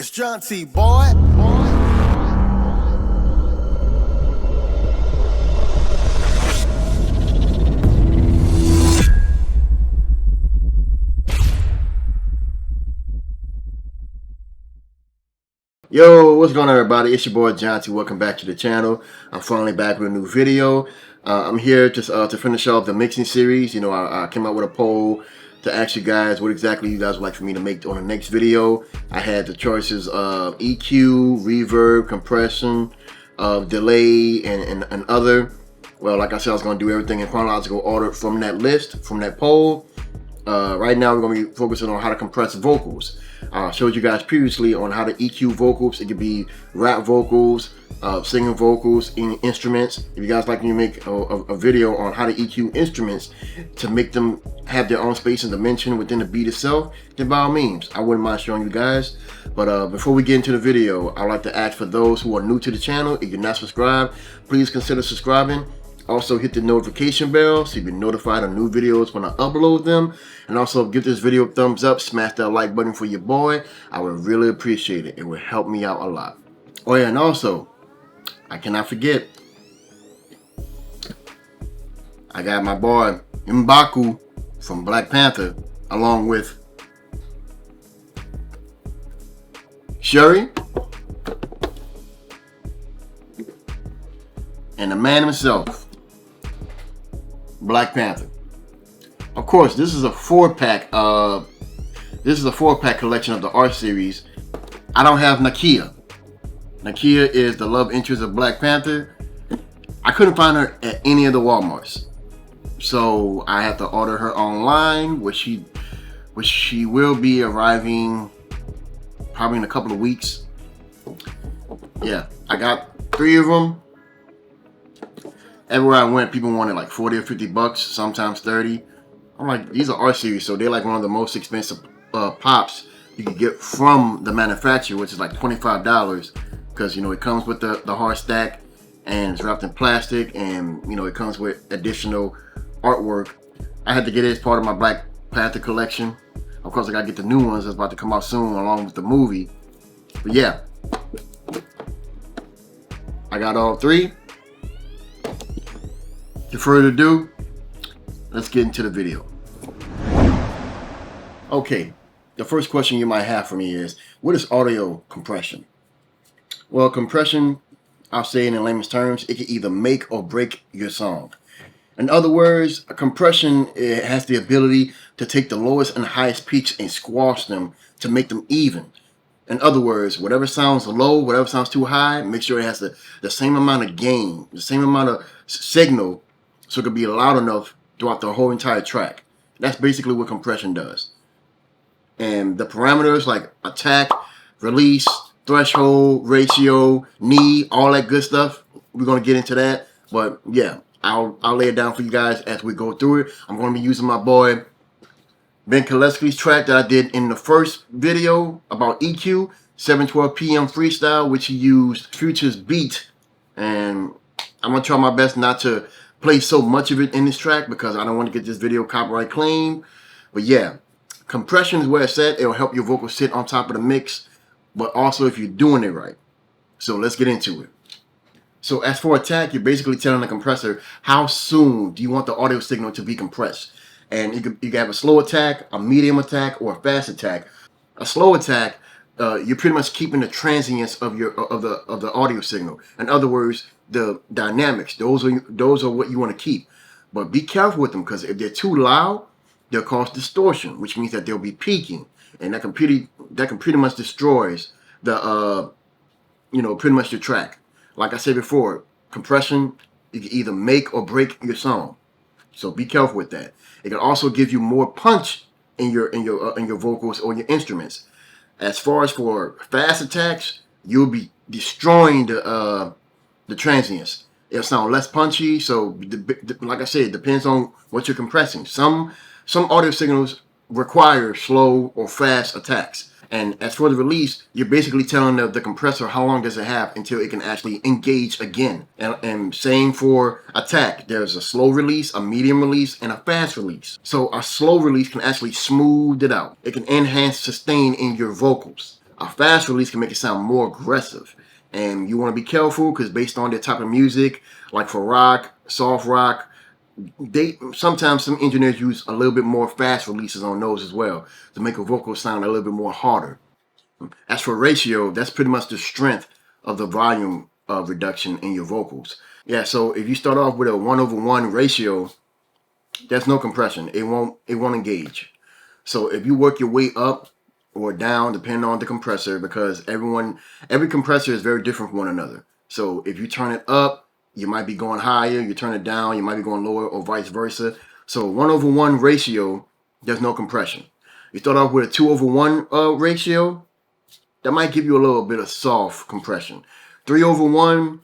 It's Jaunti, boy. Yo, what's going on, everybody? It's your boy Jaunti. Welcome back to the channel. I'm finally back with a new video. I'm here just to finish off the mixing series. You know, I came out with a poll to ask you guys what exactly you guys would like for me to make on the next video. I had the choices of EQ, reverb, compression, delay, and other. Well, like I said, I was going to do everything in chronological order from that list, from that poll. Right now, we're going to be focusing on how to compress vocals. I showed you guys previously on how to EQ vocals. It could be rap vocals, singing vocals, in instruments. If you guys like me to make a video on how to EQ instruments to make them have their own space and dimension within the beat itself, then by all means, I wouldn't mind showing you guys. But before we get into the video, I'd like to ask for those who are new to the channel, if you're not subscribed, please consider subscribing. Also hit the notification bell so you can be notified of new videos when I upload them. And also give this video a thumbs up, smash that like button for your boy. I would really appreciate it. It would help me out a lot. Oh yeah, and also, I cannot forget, I got my boy M'Baku from Black Panther, along with Sherry and the man himself, Black Panther. Of course, this is a 4-pack. This is a 4-pack collection of the art series. I don't have Nakia. Nakia is the love interest of Black Panther. I couldn't find her at any of the Walmarts, so I had to order her online, which she will be arriving probably in a couple of weeks. Yeah, I got 3 of them. Everywhere I went, people wanted like 40 or 50 bucks, sometimes 30. I'm like, these are art series, so they're like one of the most expensive pops you can get from the manufacturer, which is like $25, because, you know, it comes with the hard stack and it's wrapped in plastic, and, you know, it comes with additional artwork. I had to get it as part of my Black Panther collection. Of course, I gotta get the new ones that's about to come out soon along with the movie. But yeah, I got all 3. Without further ado, let's get into the video. Okay, the first question you might have for me is, what is audio compression? Well, compression, I'll say it in layman's terms, it can either make or break your song. In other words, a compression, it has the ability to take the lowest and highest peaks and squash them to make them even. In other words, whatever sounds low, whatever sounds too high, make sure it has the same amount of gain, the same amount of signal, so it can be loud enough throughout the whole entire track. That's basically what compression does. And the parameters like attack, release, threshold, ratio, knee, all that good stuff, we're going to get into that. But yeah, I'll lay it down for you guys as we go through it. I'm going to be using my boy Ben Kaleski's track that I did in the first video about EQ, 7:12 p.m. freestyle, which he used Future's beat. And I'm going to try my best not to play so much of it in this track because I don't want to get this video copyright claim. But yeah, compression is where it's at. It'll help your vocals sit on top of the mix, but also if you're doing it right. So let's get into it. So as for attack, you're basically telling the compressor how soon do you want the audio signal to be compressed. And you can have a slow attack, a medium attack, or a fast attack. A slow attack, you're pretty much keeping the transience of the audio signal. In other words, the dynamics, those are what you want to keep. But be careful with them, because if they're too loud, they'll cause distortion, which means that they'll be peaking, and that can pretty much destroys the pretty much your track. Like I said before, compression, you can either make or break your song, so be careful with that. It can also give you more punch in your vocals or your instruments. As far as for fast attacks, you'll be destroying the transients. It'll sound less punchy. So, like I said, it depends on what you're compressing. Some audio signals require slow or fast attacks. And as for the release, you're basically telling the compressor how long does it have until it can actually engage again. And same for attack. There's a slow release, a medium release, and a fast release. So a slow release can actually smooth it out. It can enhance sustain in your vocals. A fast release can make it sound more aggressive. And you want to be careful because based on the type of music, like for rock, soft rock, they sometimes some engineers use a little bit more fast releases on those as well to make a vocal sound a little bit more harder. As for ratio, that's pretty much the strength of the volume reduction in your vocals. Yeah, so if you start off with a 1/1 ratio, there's no compression. It won't engage. So if you work your way up or down, depending on the compressor, because every compressor is very different from one another. So if you turn it up, you might be going higher. You turn it down, you might be going lower, or vice versa. So 1/1 ratio, there's no compression. You start off with a 2/1 ratio, that might give you a little bit of soft compression. 3/1,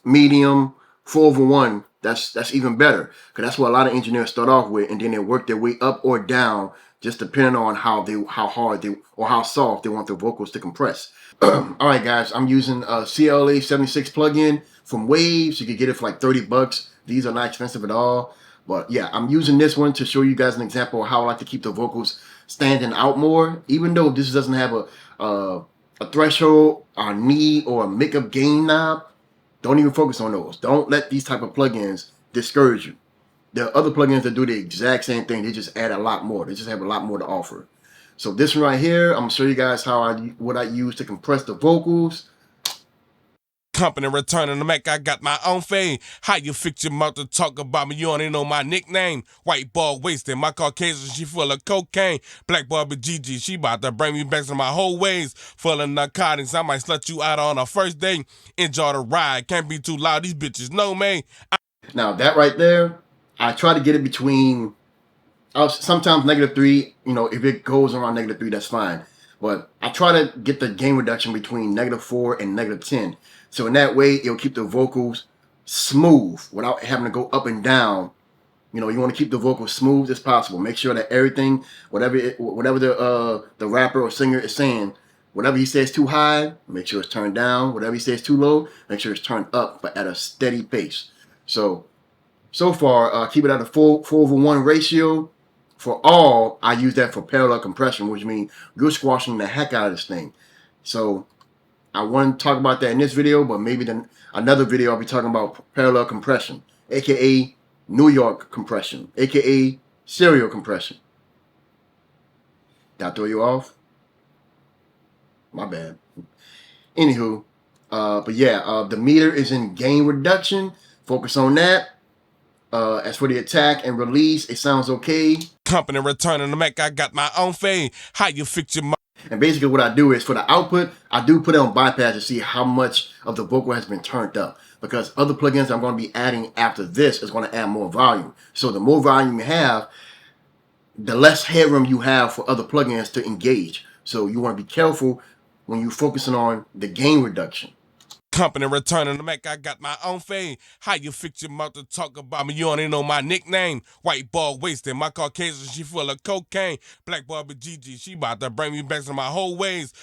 medium. 4/1, that's even better, because that's what a lot of engineers start off with, and then they work their way up or down, just depending on how hard they or how soft they want their vocals to compress. All right, guys, I'm using a CLA 76 plugin from Waves. You can get it for like $30. These are not expensive at all. But yeah, I'm using this one to show you guys an example of how I like to keep the vocals standing out more. Even though this doesn't have a threshold, a knee, or a makeup gain knob, don't even focus on those. Don't let these type of plugins discourage you. There are other plugins that do the exact same thing. They just add a lot more. They just have a lot more to offer. So this one right here, I'm gonna show you guys what I use to compress the vocals. Company returning to Mac, I got my own fame. How you fix your mouth to talk about me? You only know my nickname. White ball wasted, my Caucasian, she full of cocaine. Black Barbie Gigi, she about to bring me back to my whole ways. Full of narcotics, I might slut you out on a first date. Enjoy the ride, can't be too loud, these bitches know me. Now that right there, I try to get it between sometimes -3. If it goes around -3, that's fine. But I try to get the gain reduction between -4 and -10. So in that way, it'll keep the vocals smooth without having to go up and down. You want to keep the vocals smooth as possible. Make sure that everything, whatever the rapper or singer is saying, whatever he says too high, make sure it's turned down. Whatever he says too low, make sure it's turned up, but at a steady pace. So far, keep it at a 4/1 ratio. For all, I use that for parallel compression, which means you're squashing the heck out of this thing. So I want to talk about that in this video, but maybe then another video I'll be talking about parallel compression, aka New York compression, aka serial compression. Did I throw you off? My bad. Anywho, but yeah, the meter is in gain reduction. Focus on that. As for the attack and release, it sounds okay. Company returning to Mac, I got my own fame. How you fix your mouth? And basically what I do is for the output, I do put it on bypass to see how much of the vocal has been turned up. Because other plugins I'm going to be adding after this is going to add more volume. So the more volume you have, the less headroom you have for other plugins to engage. So you want to be careful when you're focusing on the gain reduction. Company returning to Mac, I got my own fame. How you fix your mouth to talk about me? You only know my nickname. White ball wasted, my Caucasian, she full of cocaine. Black Barbie Gigi, she about to bring me back to my whole ways.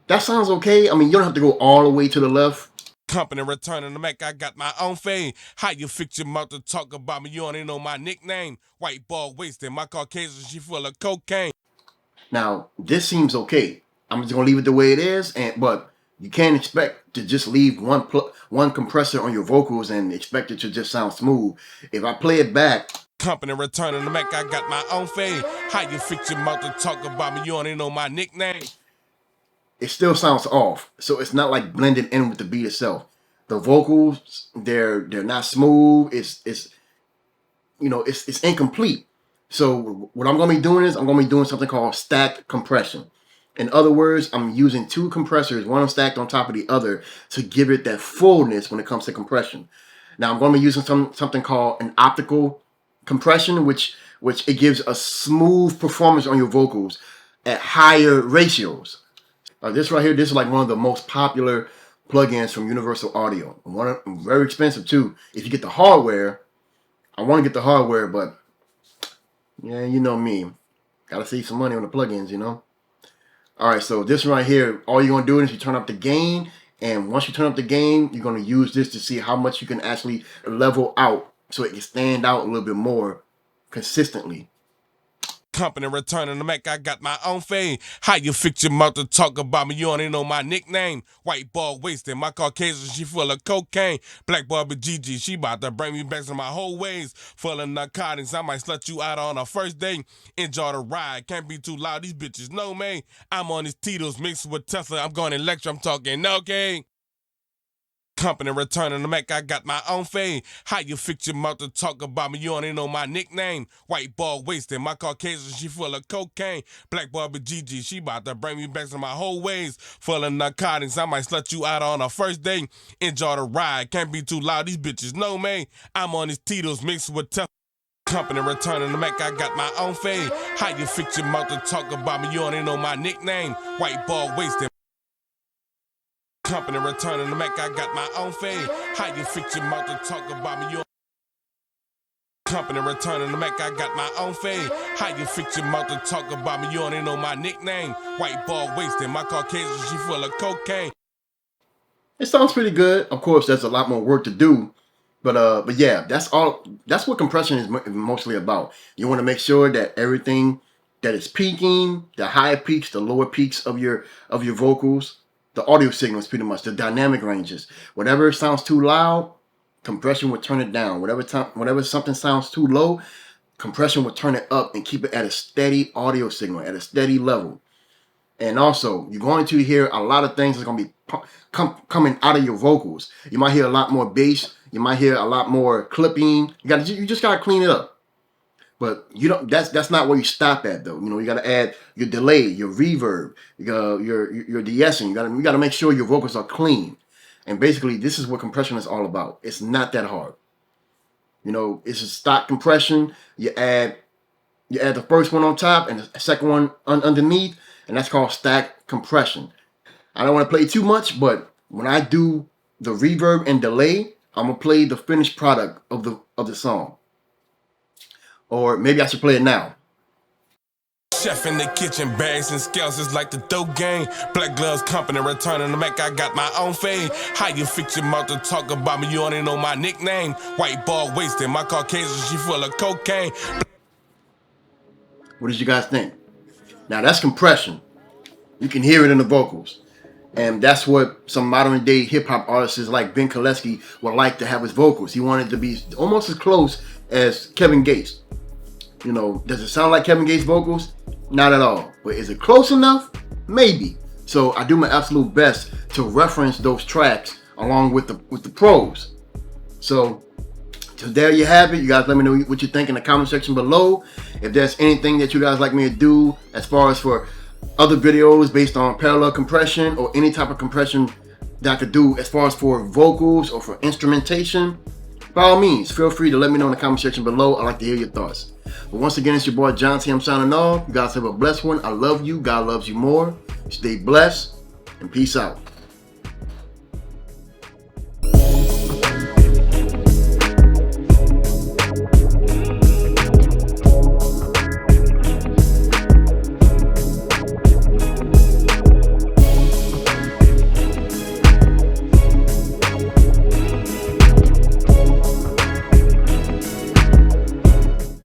That sounds okay. I mean, you don't have to go all the way to the left. Company returning to Mac, I got my own fame. How you fix your mouth to talk about me? You only know my nickname. White ball wasted, my Caucasian, she full of cocaine. Now, this seems okay. I'm just going to leave it the way it is, but you can't expect to just leave one compressor on your vocals and expect it to just sound smooth. If I play it back. Company returning to Mac, I got my own fame. How you fix your mouth to talk about me? You only know my nickname. It still sounds off. So it's not like blended in with the beat itself. The vocals, they're not smooth. It's incomplete. So what I'm going to be doing is I'm going to be doing something called stacked compression. In other words, I'm using two compressors, one stacked on top of the other, to give it that fullness when it comes to compression. Now I'm going to be using something called an optical compression, which it gives a smooth performance on your vocals at higher ratios. This right here, this is like one of the most popular plugins from Universal Audio. Very expensive too. If you get the hardware, I want to get the hardware, but yeah, you know me. Gotta save some money on the plugins, Alright, so this right here, all you're going to do is you turn up the gain, and once you turn up the gain, you're going to use this to see how much you can actually level out so it can stand out a little bit more consistently. Company returning the Mac, I got my own fame. How you fix your mouth to talk about me? You only know my nickname. White ball wasted, my Caucasian, she full of cocaine. Black boy but Gigi, she about to bring me back to my whole ways. Full of narcotics, I might slut you out on our first date. Enjoy the ride, can't be too loud, these bitches know me. I'm on these Tito's mixed with Tesla, I'm going electric, I'm talking okay. Company returning the Mac, I got my own fame. How you fix your mouth to talk about me? You only know my nickname. White ball wasted, my Caucasian, she full of cocaine. Black boy but Gigi, she about to bring me back to my whole ways. Full of narcotics, I might slut you out on our first date. Enjoy the ride, can't be too loud, these bitches know me. I'm on these Tito's mixed with Tesla. Company returning the Mac, I got my own fame. How you fix your mouth to talk about me? You only know my nickname. White ball wasted. Company returning the Mac, I got my own fame. How you fix your mouth to talk about me? You Company returning the Mac, I got my own fame. How you fix your mouth to talk about me? You only know my nickname. White ball wasted, my Caucasian, she full of cocaine. It sounds pretty good. Of course, there's a lot more work to do, but yeah, that's all. That's what compression is mostly about. You want to make sure that everything that is peaking, the higher peaks, the lower peaks of your vocals, the audio signals, pretty much the dynamic ranges. Whatever sounds too loud, compression will turn it down. Whenever something sounds too low, compression will turn it up and keep it at a steady audio signal, at a steady level. And also, you're going to hear a lot of things that's going to be coming out of your vocals. You might hear a lot more bass. You might hear a lot more clipping. You just got to clean it up. But you don't. That's not where you stop at, though. You know, you got to add your delay, your reverb, your de-essing. You got to make sure your vocals are clean. And basically, this is what compression is all about. It's not that hard. You know, it's a stock compression. You add the first one on top and the second one underneath, and that's called stack compression. I don't want to play too much, but when I do the reverb and delay, I'm gonna play the finished product of the song. Or maybe I should play it now. Chef in the kitchen, bags and scales is like the dough game. Black gloves, company returning the Mac, I got my own fame. How you fix your mouth to talk about me? You only know my nickname. White ball wasted, my Caucasian, she full of cocaine. What did you guys think? Now that's compression. You can hear it in the vocals. And that's what some modern day hip hop artists like Ben Koleski would like to have his vocals. He wanted to be almost as close as Kevin Gates. You know, does it sound like Kevin Gates' vocals? Not at all. But is it close enough? Maybe. So I do my absolute best to reference those tracks along with the pros. So there you have it. You guys let me know what you think in the comment section below. If there's anything that you guys like me to do as far as for other videos based on parallel compression or any type of compression that I could do as far as for vocals or for instrumentation, by all means, feel free to let me know in the comment section below. I'd like to hear your thoughts. But once again, it's your boy Jaunti. I'm signing off. You guys have a blessed one. I love you. God loves you more. Stay blessed and peace out.